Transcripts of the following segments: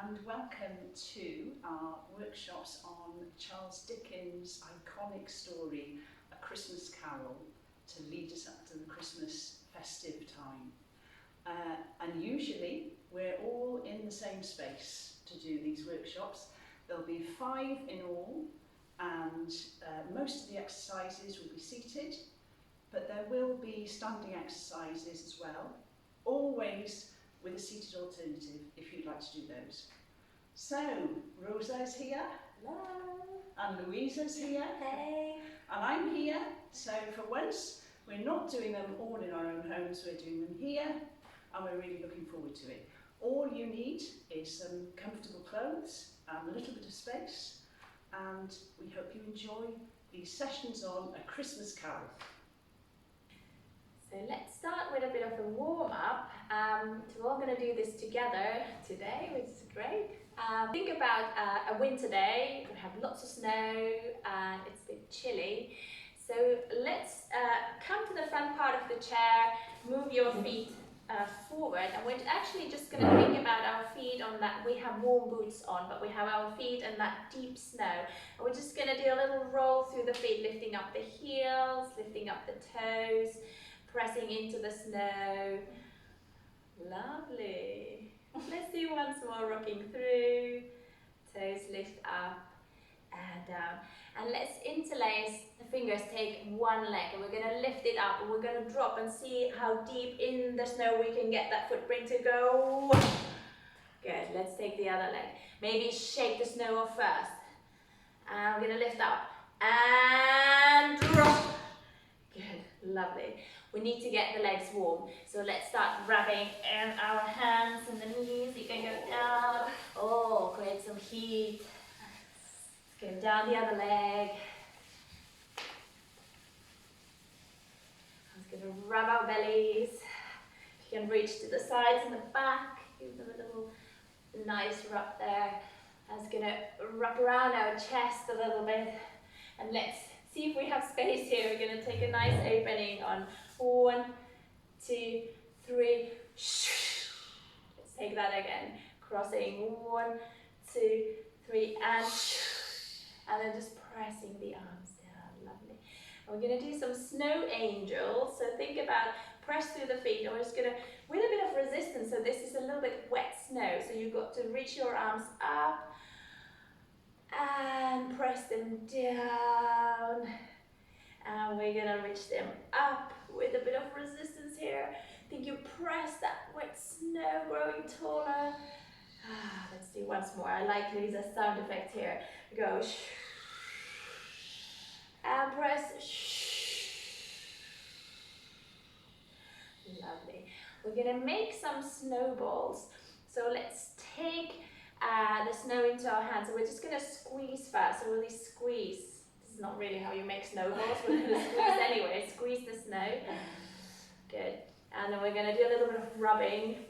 and welcome to our workshops on Charles Dickens' iconic story, A Christmas Carol, to lead us up to the Christmas festive time. And usually we're all in the same space to do these workshops. There'll be 5 in all, and most of the exercises will be seated, but there will be standing exercises as well, always with a seated alternative if you'd like to do those. So, Rosa is here. Hello. And Louisa's here. Hey. And I'm here. So for once, we're not doing them all in our own homes, we're doing them here, and we're really looking forward to it. All you need is some comfortable clothes and a little bit of space, and we hope you enjoy these sessions on A Christmas Carol. So let's start with a bit of a warm-up. So we're all going to do this together today, which is great. Think about a winter day. We have lots of snow and it's a bit chilly. So let's come to the front part of the chair, move your feet forward, and we're actually just going to think about our feet on that. We have warm boots on, but we have our feet in that deep snow. And we're just going to do a little roll through the feet, lifting up the heels, lifting up the toes, pressing into the snow. Lovely. Let's do once more, rocking through. Toes lift up and down. And let's interlace the fingers, take one leg, and we're going to lift it up and we're going to drop and see how deep in the snow we can get that footprint to go. Good, let's take the other leg. Maybe shake the snow off first. And we're going to lift up and drop. Good, lovely. We need to get the legs warm. So let's start rubbing our hands and the knees. You can go down. Oh, create some heat. Let's go down the other leg. I'm just going to rub our bellies. You can reach to the sides and the back. Give them a little nice rub there. I'm just going to wrap around our chest a little bit. And let's see if we have space here. We're going to take a nice opening on 1, 2, 3. Let's take that again. Crossing 1, 2, 3, and then just pressing the arms down. Lovely. And we're going to do some snow angels. So think about press through the feet. And we're just going to, with a bit of resistance. So this is a little bit wet snow. So you've got to reach your arms up and press them down. And we're going to reach them up with a bit of resistance here. I think you press that wet snow growing taller. Let's do once more. I like Lisa's sound effect here. Go and press. Lovely. We're going to make some snowballs. So let's take the snow into our hands. So we're just going to squeeze first. So really squeeze. Not really how you make snowballs, we're going to squeeze anyway. Squeeze the snow. Good. And then we're going to do a little bit of rubbing.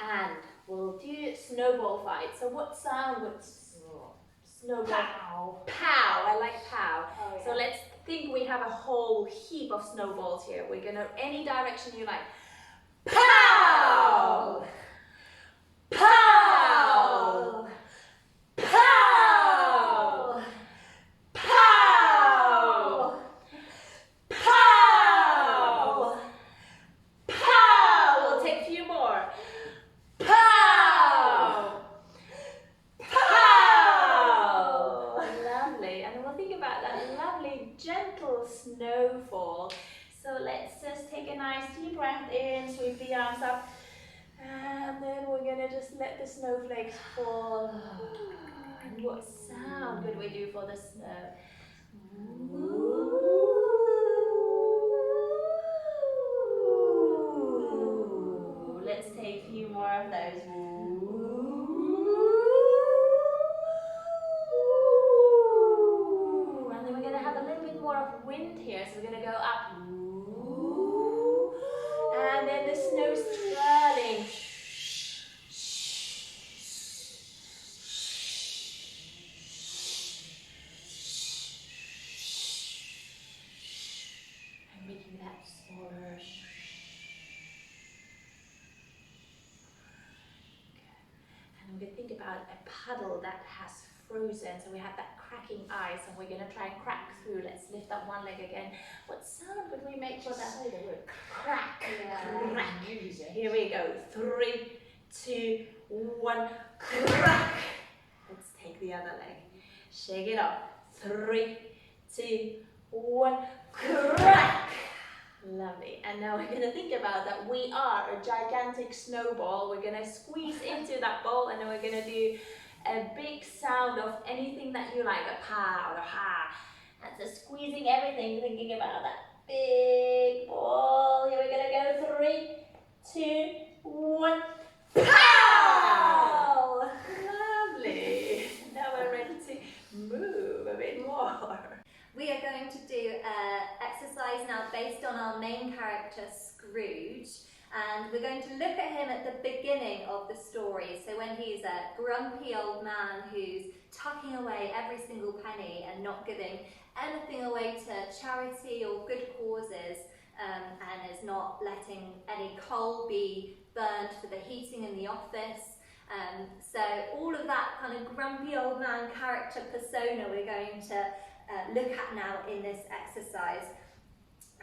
And we'll do snowball fight. So what sound would snowball? Pow. Pow. I like pow. Oh, yeah. So let's think we have a whole heap of snowballs here. We're going to, any direction you like. Pow! Pow! Pow! Pow! Pow! Pow! We'll take a few more. Pow! Pow! Lovely. And then we'll think about that lovely, gentle snowfall. So let's just take a nice deep breath in, sweep the arms up, and then we're going to just let the snowflakes fall. And what sound could we do for the snow? Ooh. Let's take a few more of those. Ooh. And then we're going to have a little bit more of wind here, so we're going to go up. Ooh. And then the snow's swirling. puddle that has frozen, so we have that cracking ice, and we're going to try and crack through. Let's lift up one leg again. What sound would we make for that? Say the word Crack. yeah. Crack. Use it. Here we go. 3, 2, 1. Crack. Let's take the other leg. Shake it up. 3, 2, 1. Crack. Lovely. And now we're going to think about that we are a gigantic snowball. We're going to squeeze into that ball, and then we're going to do a big sound of anything that you like, a pa or a ha. And so squeezing everything, thinking about that big ball. Here we're going to go. 3, 2, 1. Pow! Lovely. Now we're ready to move a bit more. We are going to do an exercise now based on our main character, Scrooge. And we're going to look at him at the beginning of the story. So when he's a grumpy old man who's tucking away every single penny and not giving anything away to charity or good causes, and is not letting any coal be burned for the heating in the office. So all of that kind of grumpy old man character persona we're going to look at now in this exercise.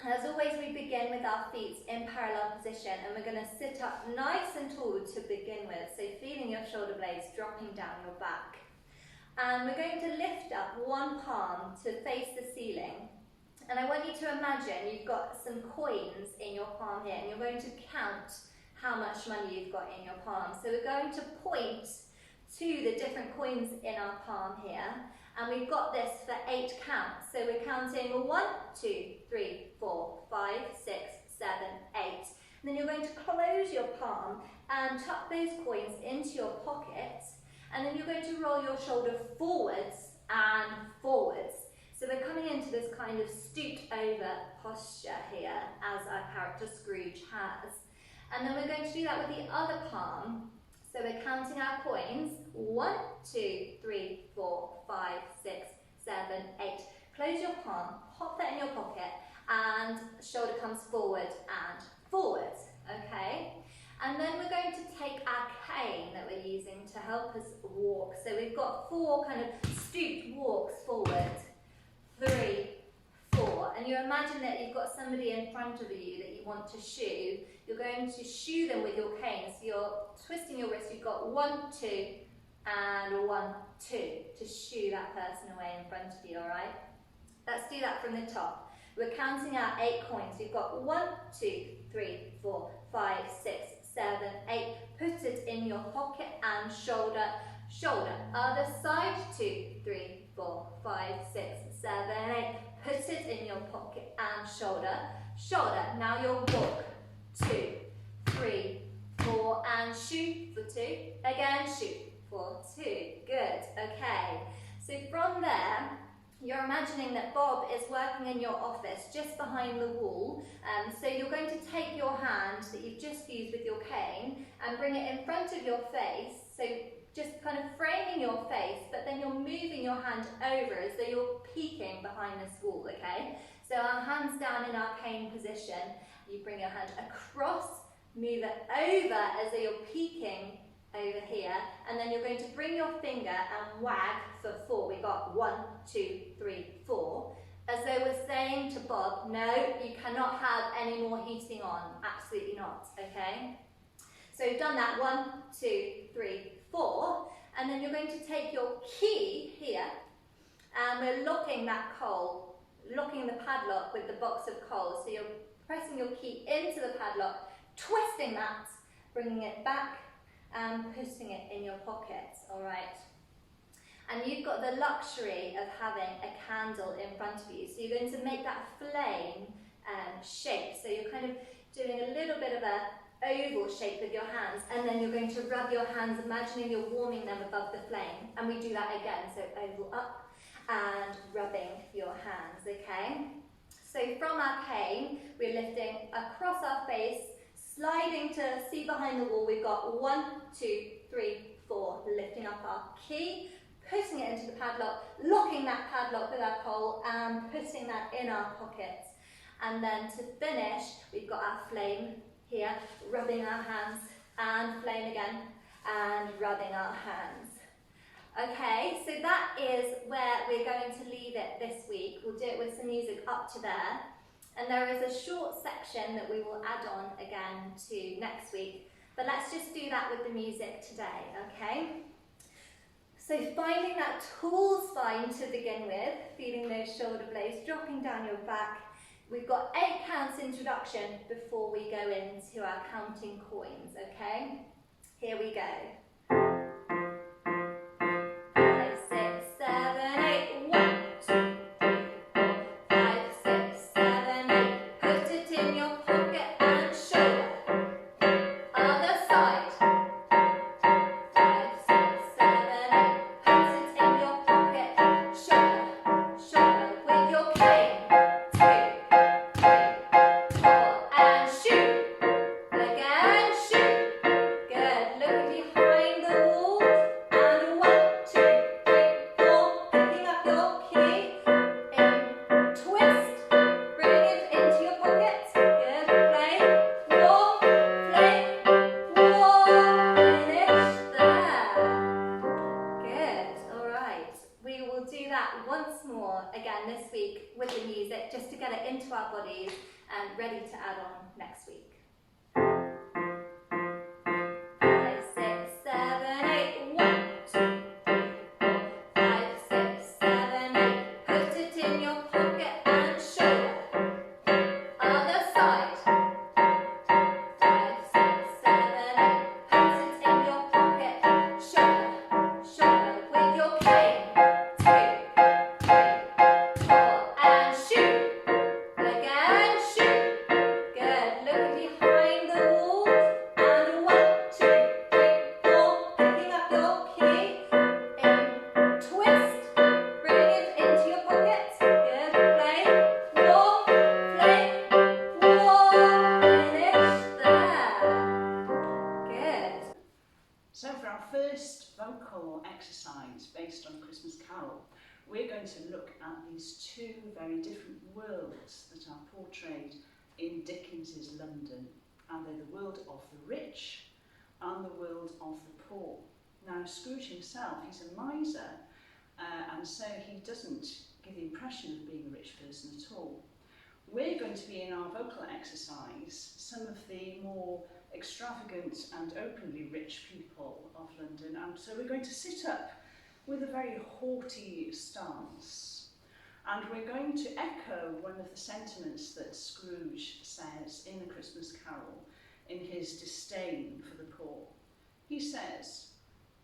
As always, we begin with our feet in parallel position, and we're going to sit up nice and tall to begin with, so feeling your shoulder blades dropping down your back. And we're going to lift up one palm to face the ceiling, and I want you to imagine you've got some coins in your palm here, and you're going to count how much money you've got in your palm. So we're going to point to the different coins in our palm here, and we've got this for 8 counts. So we're counting 1, 2, 3, 4, 5, 6, 7, 8. And then you're going to close your palm and tuck those coins into your pocket, and then you're going to roll your shoulder forwards and forwards. So we're coming into this kind of stooped over posture here, as our character Scrooge has. And then we're going to do that with the other palm. So we're counting our coins. 1, 2, 3, 4, 5, 6, 7, 8. Close your palm, pop that in your pocket, and shoulder comes forward and forward, okay? And then we're going to take our cane that we're using to help us walk. So we've got 4 kind of stooped walks forward. 3, 4. And you imagine that you've got somebody in front of you that you want to shoo. You're going to shoo them with your cane. So you're twisting your wrist. You've got 1, 2, and 1, 2 to shoo that person away in front of you, all right? Let's do that from the top. We're counting our 8 coins. We've got 1, 2, 3, 4, 5, 6, 7, 8. Put it in your pocket and shoulder, shoulder. Other side, 2, 3, 4, 5, 6, 7, 8. Put it in your pocket and shoulder, shoulder. Now you'll walk. 2, 3, 4, and shoot for 2. Again, shoot for 2. Good, okay. So from there, you're imagining that Bob is working in your office just behind the wall. So you're going to take your hand that you've just used with your cane and bring it in front of your face. So just kind of framing your face, but then you're moving your hand over as though you're peeking behind this wall, okay? So our hands down in our cane position. You bring your hand across, move it over as though you're peeking over here, and then you're going to bring your finger and wag for 4. We got 1, 2, 3, 4. As though we're saying to Bob, no, you cannot have any more heating on. Absolutely not, okay? So you've done that 1, 2, 3, 4, and then you're going to take your key here, and we're locking that coal, locking the padlock with the box of coal. So you're pressing your key into the padlock, twisting that, bringing it back, and putting it in your pocket, all right? And you've got the luxury of having a candle in front of you. So you're going to make that flame shape. So you're kind of doing a little bit of a oval shape with your hands, and then you're going to rub your hands, imagining you're warming them above the flame. And we do that again, so oval up and rubbing your hands, okay? So from our cane, we're lifting across our face, sliding to see behind the wall. We've got 1, 2, 3, 4, lifting up our key, putting it into the padlock, locking that padlock with our coal, and putting that in our pocket. And then to finish, we've got our flame here, rubbing our hands, and flame again, and rubbing our hands. Okay, so that is where we're going to leave it this week. We'll do it with some music up to there. And there is a short section that we will add on again to next week. But let's just do that with the music today, okay? So finding that tall spine to begin with, feeling those shoulder blades dropping down your back. We've got 8 counts introduction before we go into our counting coins, okay? Here we go. 5, 6, 7, 8, 1, 2, 3, 4, 5, 6, 7, 8. Put it in your pocket and shoulder. Other side. 5, 6, 7, 8. Put it in your pocket. Shoulder, shoulder with your cane. 2, 3, 4, and shoot. Again, shoot. Good. Look behind the wall. And 1, 2, 3, 4. Picking up your key. In, twist. Bring it into your pocket. Good. Play. War. Play. War. Finish there. Good. All right. We will do that once more again this week with the music, just to get it into our bodies and ready to add on next week. 5, 6, 7, 8. 1, 2, 3, 4, 5, 6, 7, 8. Put it in your pocket and shoulder. Other side. 5, 6, 7, 8. Put it in your pocket. Shoulder, shoulder with your cane. 2, 3, 4, and shoot. Again, shoot. Good. Look behind the wall. And 1, 2, 3, 4. Picking up your key. In, twist. Bring it into your pocket. Good. Play. War. Play. War. Finish there. Good. So for our first vocal exercise based on Christmas Carol, we're going to look at these 2 very different worlds that are portrayed in Dickens's London, and they're the world of the rich and the world of the poor. Now Scrooge himself, he's a miser, and so he doesn't give the impression of being a rich person at all. We're going to be, in our vocal exercise, some of the more extravagant and openly rich people of London, and so we're going to sit up with a very haughty stance, and we're going to echo one of the sentiments that Scrooge says in A Christmas Carol in his disdain for the poor. He says,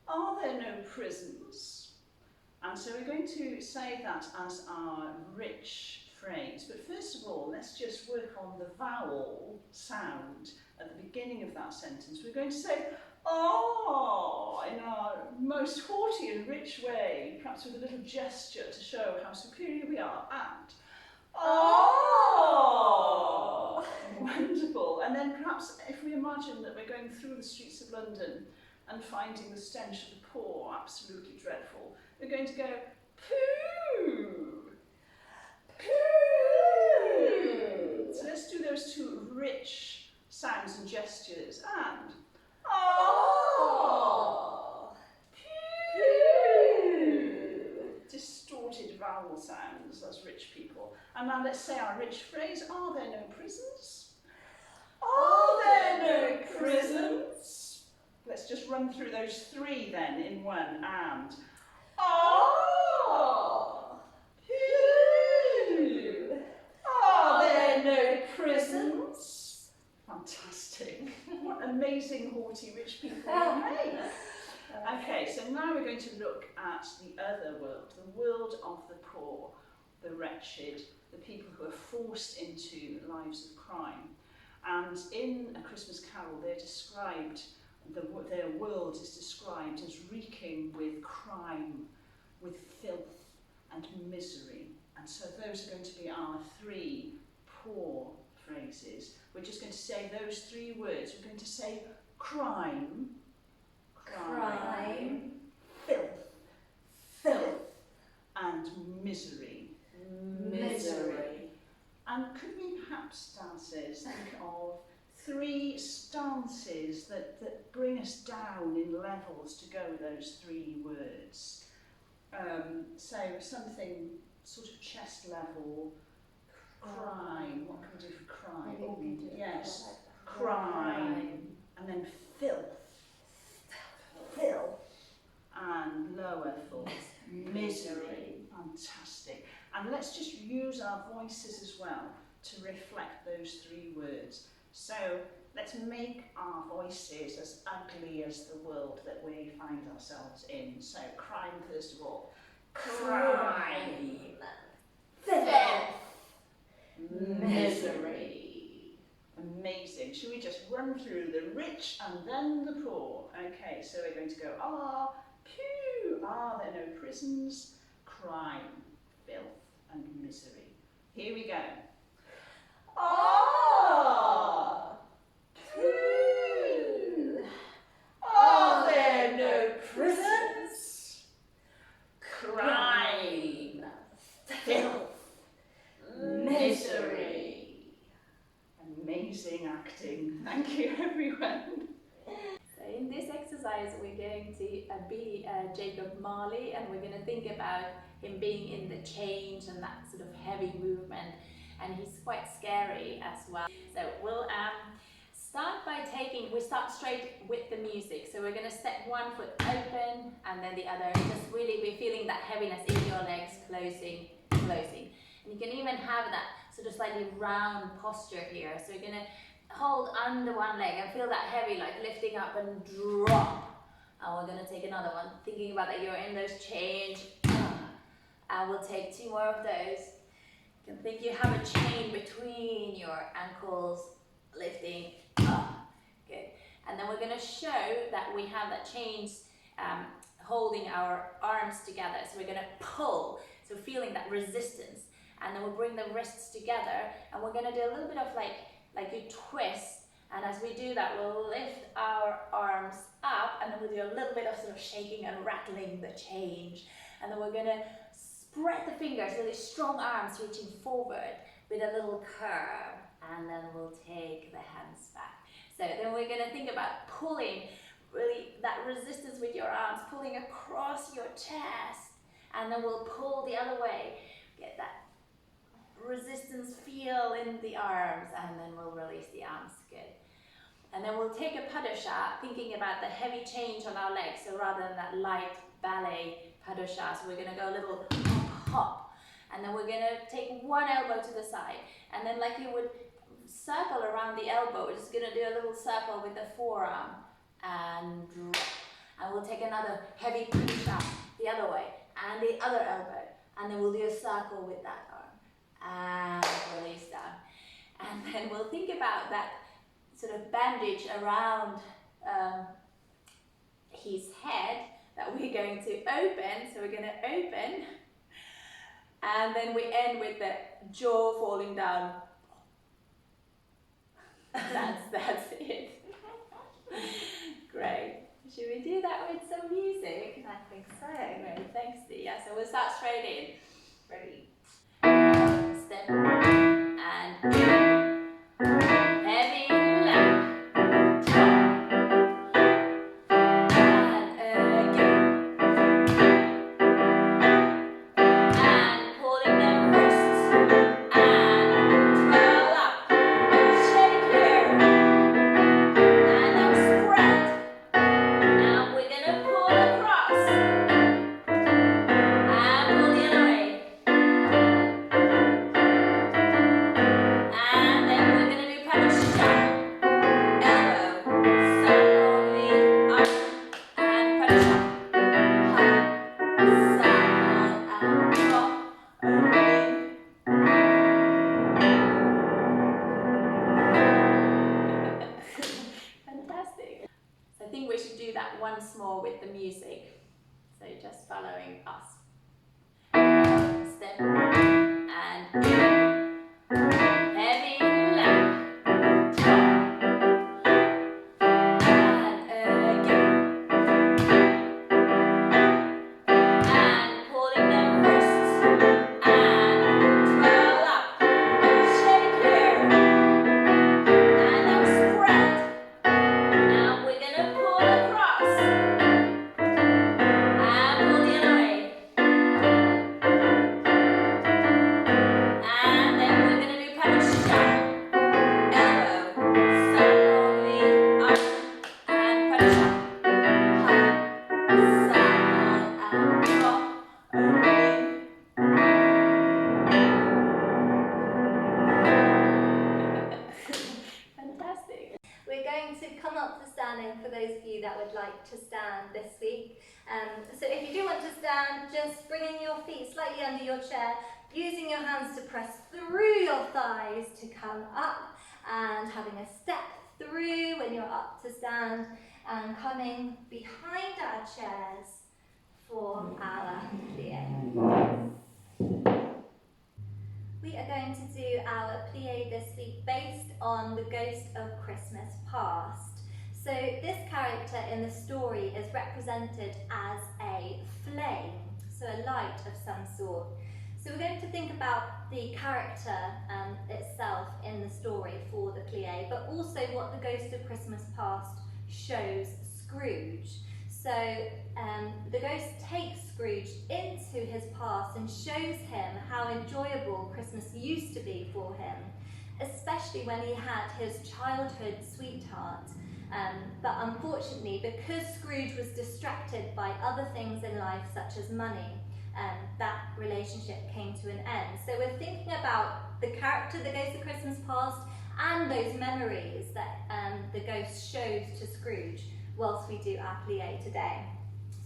"Are there no prisons?" And so we're going to say that as our rich phrase, but first of all, let's just work on the vowel sound at the beginning of that sentence. We're going to say, "Oh," in our most haughty and rich way, perhaps with a little gesture to show how superior we are, and "Oh!" Wonderful. And then perhaps if we imagine that we're going through the streets of London and finding the stench of the poor absolutely dreadful, we're going to go, "Pooh! Pooh!" So let's do those 2 rich sounds and gestures, and "Oh!" Pooh! Distorted vowel sounds as rich people. And now let's say our rich phrase, "Are there no prisons?" Are there no prisons? Let's just run through those 3 then in one, and "Oh! Pooh! Are there no prisons?" Fantastic. What amazing haughty rich people we made. Okay, so now we're going to look at the other world, the world of the poor, the wretched, the people who are forced into lives of crime. And in A Christmas Carol, they're described, their world is described as reeking with crime, with filth and misery. And so those are going to be our 3 poor phrases. We're just going to say those 3 words. We're going to say crime, Crime. filth, filth, and misery. Misery. And could we perhaps, dancers, think of 3 stanzas dances that bring us down in levels to go with those 3 words. So something sort of chest level, crime. What can we do for crime? Maybe we can do yes, crime. And then filth. Filth. And lower foot. Misery. Fantastic. And let's just use our voices as well to reflect those 3 words. So let's make our voices as ugly as the world that we find ourselves in. So crime first of all. Crime. Filth. Misery. Amazing. Should we just run through the rich and then the poor? Okay, so we're going to go, pew, are there no prisons? Crime, filth and misery. Here we go. Pew. Are there no prisons? Crime, filth, misery. Amazing acting. Thank you, everyone. So in this exercise we're going to be Jacob Marley, and we're going to think about him being in the change and that sort of heavy movement, and he's quite scary as well. So we'll start by we start straight with the music. So we're going to step 1 foot open and then the other, just really be feeling that heaviness in your legs, closing. And you can even have that sort of slightly round posture here. So you're going to hold under one leg and feel that heavy, like lifting up and drop. And we're going to take another one, thinking about that you're in those change. And we'll take 2 more of those. You can think you have a chain between your ankles, lifting up. Good. And then we're going to show that we have that chains holding our arms together. So we're going to pull, so feeling that resistance. And then we'll bring the wrists together, and we're going to do a little bit of like you twist. And as we do that, we'll lift our arms up, and then we'll do a little bit of sort of shaking and rattling the change. And then we're going to spread the fingers, really strong arms reaching forward with a little curve. And then we'll take the hands back. So then we're going to think about pulling, really that resistance with your arms, pulling across your chest. And then we'll pull the other way. Get that resistance feel in the arms, and then we'll release the arms. Good. And then we'll take a padusha, thinking about the heavy change on our legs. So rather than that light ballet padusha, so we're going to go a little hop. And then we're going to take one elbow to the side, and then like you would circle around the elbow, we're just going to do a little circle with the forearm and drop. And we'll take another heavy padusha the other way and the other elbow, and then we'll do a circle with that arm and release down. And then we'll think about that sort of bandage around his head that we're going to open. So we're going to open, and then we end with the jaw falling down. That's it. Great. Should we do that with some music? I think so. Great, thanks Dee. Yeah, so we'll start straight in. Ready? Step and heavy left, top, and again, and pulling the wrists and twirl up, shake here, and now spread. Now we're gonna pull across and pull the other way. And then we're going to do padusha, elbow, circle the arm, and padusha, circle and drop, opening. Fantastic. So I think we should do that once more with the music. So just following us. Step and heavy left, top, and again, and pulling the wrists and twirl up, shake here, and now spread, going to come up to standing for those of you that would like to stand this week. So if you do want to stand, just bringing your feet slightly under your chair, using your hands to press through your thighs to come up, and having a step through when you're up to stand, and coming behind our chairs for our plie. We are going to do our plie this week based on the Ghost of Christmas Past. So this character in the story is represented as a flame, so a light of some sort. So we're going to think about the character itself in the story for the plie, but also what the Ghost of Christmas Past shows Scrooge. So the ghost takes Scrooge into his past and shows him how enjoyable Christmas used to be for him, especially when he had his childhood sweetheart. But unfortunately, because Scrooge was distracted by other things in life, such as money, that relationship came to an end. So we're thinking about the character, the Ghost of Christmas Past, and those memories that the ghost shows to Scrooge whilst we do our plie today.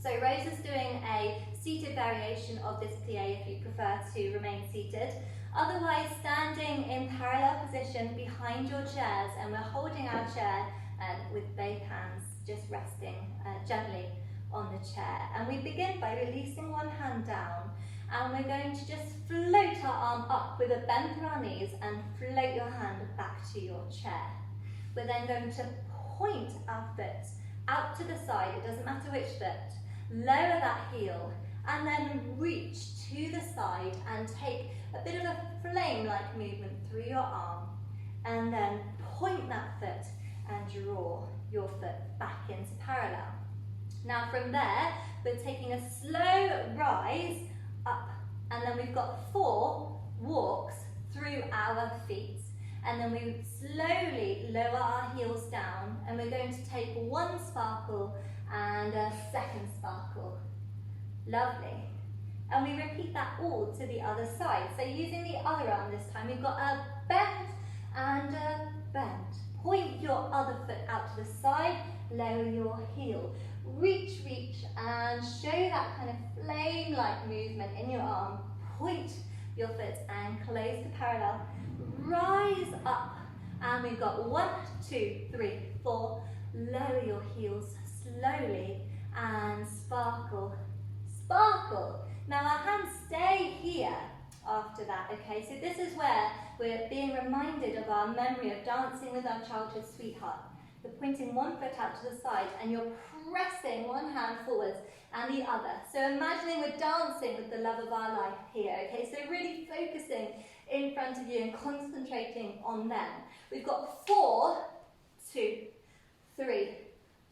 So Rose is doing a seated variation of this plie if you prefer to remain seated. Otherwise, standing in parallel position behind your chairs, and we're holding our chair with both hands just resting gently on the chair. And we begin by releasing one hand down, and we're going to just float our arm up with a bend through our knees and float your hand back to your chair. We're then going to point our foot out to the side, it doesn't matter which foot, lower that heel, and then reach to the side and take a bit of a flame-like movement through your arm, and then point that foot and draw your foot back into parallel. Now from there, we're taking a slow rise up, and then we've got 4 walks through our feet. And then we slowly lower our heels down, and we're going to take 1 sparkle and a 2nd sparkle. Lovely. And we repeat that all to the other side. So using the other arm this time, we've got a bend and a bend. Point your other foot out to the side, lower your heel. Reach, and show that kind of flame-like movement in your arm. Point your foot and close to parallel. Rise up, and we've got 1, 2, 3, 4. Lower your heels slowly and sparkle, sparkle. Now our hands stay here after that, okay? So this is where we're being reminded of our memory of dancing with our childhood sweetheart. You're pointing 1 foot out to the side, and you're pressing 1 hand forwards and the other. So imagining we're dancing with the love of our life here, okay? So really focusing in front of you and concentrating on them. We've got 4, 2, 3,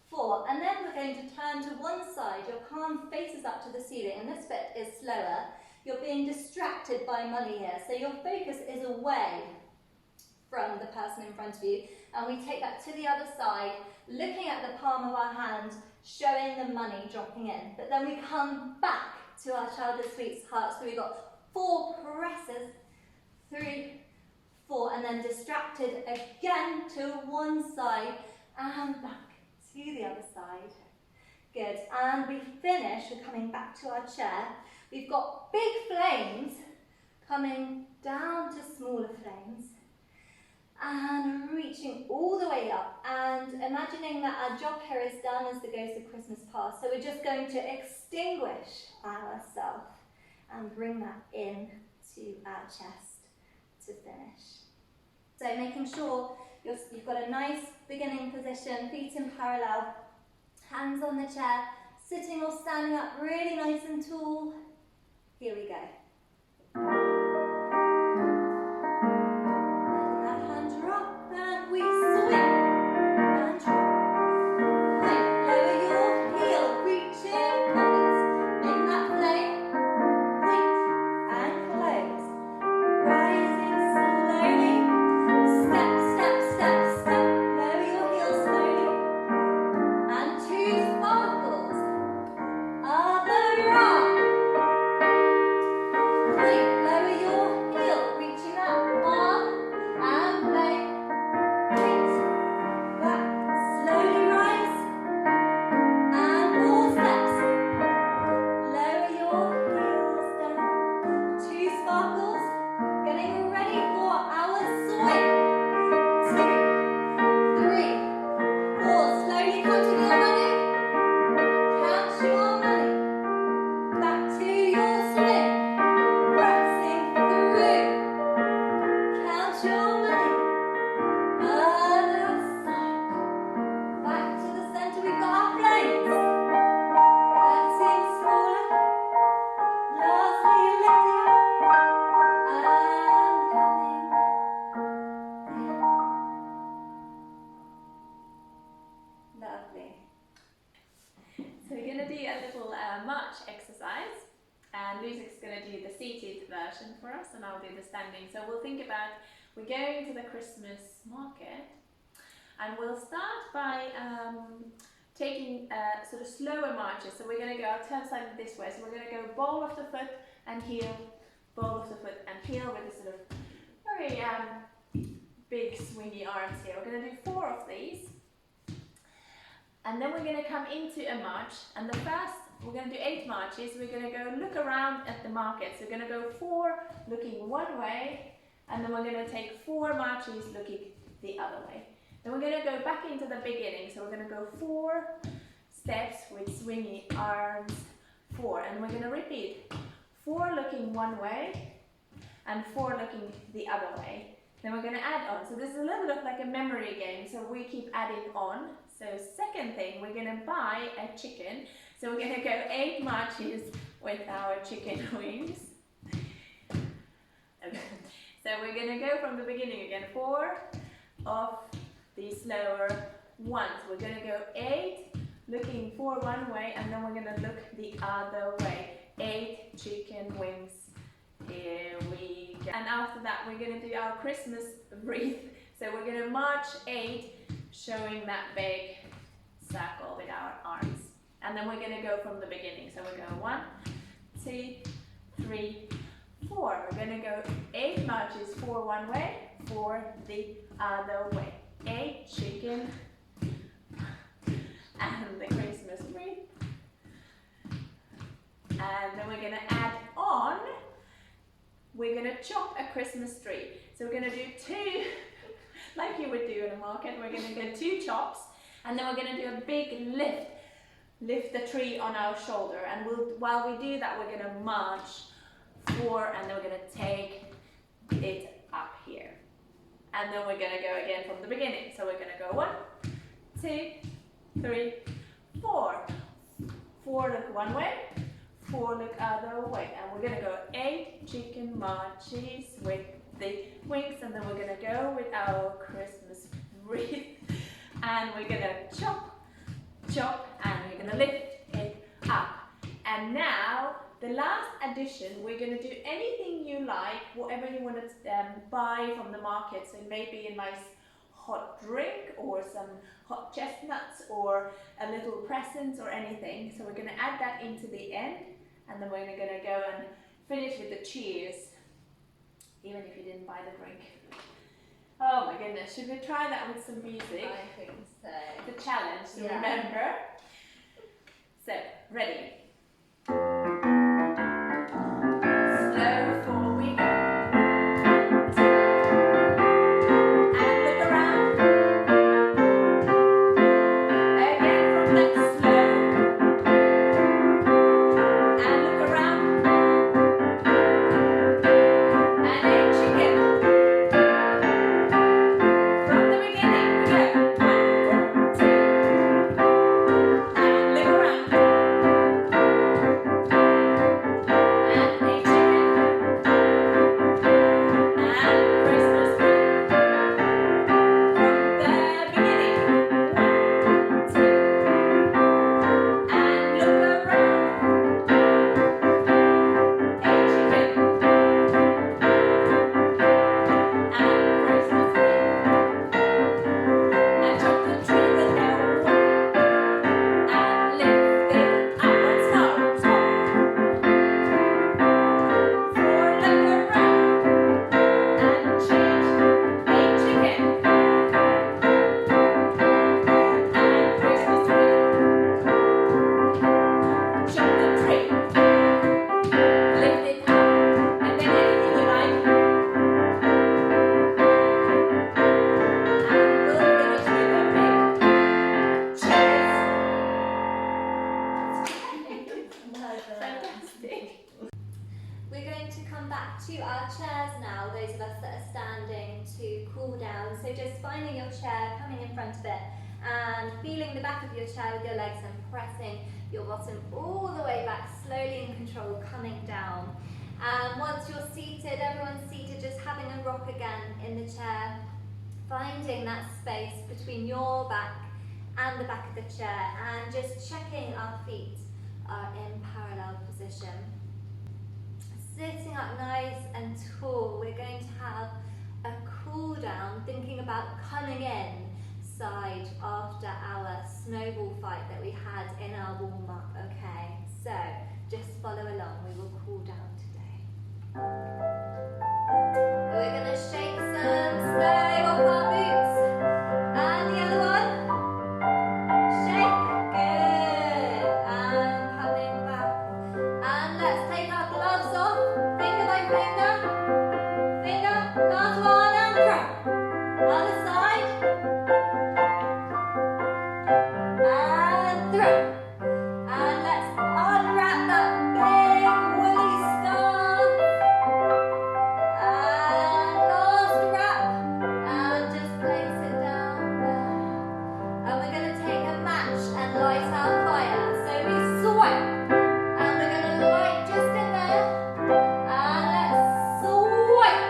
4, and then we're going to turn to one side. Your palm faces up to the ceiling, and this bit is slower. You're being distracted by money here, so your focus is away from the person in front of you, and we take that to the other side, looking at the palm of our hand, showing the money dropping in. But then we come back to our childhood sweetheart, so we've got 4 presses, 3, 4, and then distracted again to one side and back to the other side. Good, and we finish, we're coming back to our chair. We've got big flames coming down to smaller flames and reaching all the way up, and imagining that our job here is done as the Ghost of Christmas Past. So we're just going to extinguish ourselves and bring that in to our chest to finish. So making sure you've got a nice beginning position, feet in parallel, hands on the chair, sitting or standing up really nice and tall. Here we go. march exercise, and Lucy's going to do the seated version for us, and I'll do the standing. So we'll think about, we're going to the Christmas market, and we'll start by taking sort of slower marches. So we're going to go, I'll turn slightly this way, so we're going to go ball of the foot and heel, ball of the foot and heel, with this sort of very big swingy arms here. We're going to do 4 of these, and then we're going to come into a march, and the first, we're going to do 8 marches. We're going to go look around at the market. So we're going to go 4 looking one way, and then we're going to take 4 marches looking the other way. Then we're going to go back into the beginning. So we're going to go 4 steps with swingy arms, 4, and we're going to repeat 4 looking one way and 4 looking the other way. Then we're going to add on. So this is a little bit like a memory game, so we keep adding on. So second thing, we're going to buy a chicken. So we're going to go 8 marches with our chicken wings. Okay. So we're going to go from the beginning again. 4 of these slower ones. We're going to go 8 looking 4 one way, and then we're going to look the other way. 8 chicken wings. Here we go. And after that, we're going to do our Christmas wreath. So we're going to march 8, showing that big circle with our arms. And then we're going to go from the beginning. So we're going 1, 2, 3, 4. We're going to go 8 marches, 4 one way, 4 the other way. 8 chicken and the Christmas wreath. And then we're going to add on, we're going to chop a Christmas tree. So we're going to do 2, like you would do in a market. We're going to do 2 chops, and then we're going to do a big lift the tree on our shoulder. And while we do that, we're going to march 4, and then we're going to take it up here. And then we're going to go again from the beginning. So we're going to go 1, 2, 3, 4. 4 look one way, 4 look other way. And we're going to go 8 chicken marches with the wings, and then we're going to go with our Christmas wreath. And we're going to chop, and we're going to lift it up. And now, the last addition, we're going to do anything you like, whatever you want to buy from the market. So maybe a nice hot drink, or some hot chestnuts, or a little present, or anything. So we're going to add that into the end, and then we're going to go and finish with the cheers, even if you didn't buy the drink. Oh my goodness, should we try that with some music? I think so. The challenge to Yeah. remember. So, ready? Slow 4 we go. And look around. Again from that slow. And look around. And 8 chicken. From the beginning we go. 1, 2. And look around. And 8 chicken. And Christmas wreath. From the beginning. 1, 2. And look around. 8 chicken. And Christmas wreath. And chop the tree with no wood. And lift it up once more. 4 look around. And change 8 chicken. And Christmas wreath. Chop the tree. Lift it up. And then anything you like. And we'll finish with a big cheers. Fantastic. We're going to come back to our chairs now, those of us that are standing, to cool down. So just finding your chair, coming in front of it, and feeling the back of your chair with your legs and pressing your bottom all the way back, slowly in control, coming down. And once you're seated, everyone's seated, just having a rock again in the chair, finding that space between your back and the back of the chair, and just checking our feet are in parallel position. Sitting up nice and tall, we're going to have a cool down, thinking about coming inside after our snowball fight that we had in our warm up. Okay, so just follow along, we will cool down today. We're going to shake some snow off our boots. And the other one. Shake. Good. And coming back. And let's take our gloves off. Finger by finger. Finger. Last one and throw. Other side. And throw. And let's unwrap that big woolly scarf. And last wrap. And just place it down there. And we're going to take a match and light our fire. So we swipe. And we're going to light just in there. And let's swipe.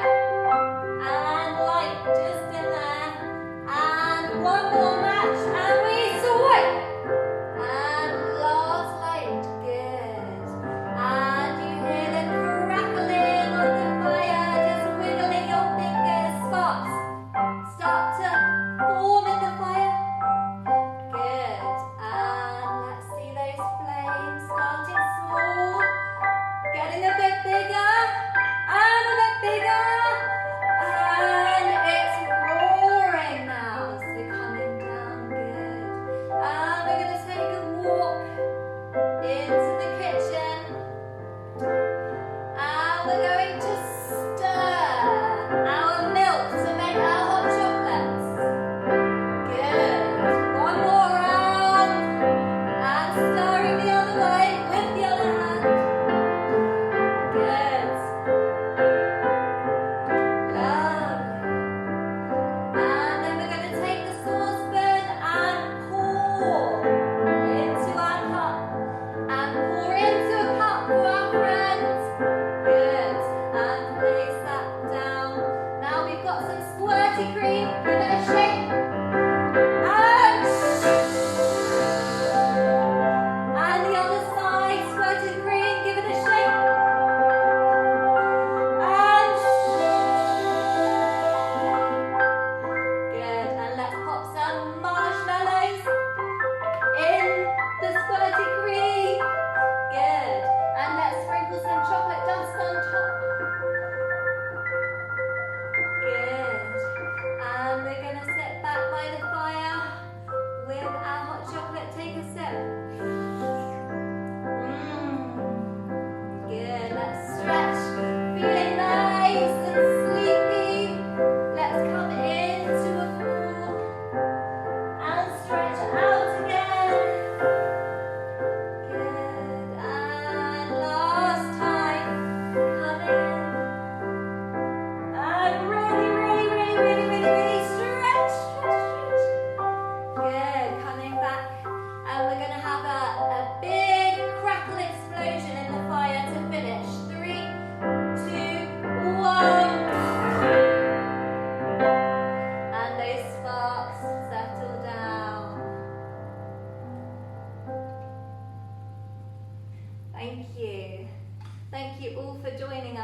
And light just in there. And one more match. And we swipe. And last light. Good. And you hear the crackling of the fire. Just wiggling your fingers. Sparks start to form in the fire. Good. And let's see those flames starting small, getting a bit bigger, and a bit bigger. And it's roaring now. So coming down. Good. And we're going to take a walk into the kitchen. And we're going to stir our milk to make our hot chocolates. Good. One more round. And stirring the other way with the other hand. Good. Lovely. And then we're going to take the saucepan and pour into our cup. And pour into a cup for our friends. Good. And place that down. Now we've got some squirty cream. Give it a shake. And the other side, squirted cream. Give it a shake. And good. And let's pop some marshmallows in the squirty cream. Good. And let's sprinkle some chocolate dust on top. Good. And we're going to sit back by the fire with our hot chocolate. Take a sip. Good. Let's stretch. Feeling nice and sleepy. Let's come into a ball and stretch out again. Good. And last time. Come in. And really stretch. Good. Coming back. And we're going to have a big crackle explosion in the fire to finish. 3, 2, 1. And those sparks settle down. Thank you. Thank you all for joining us.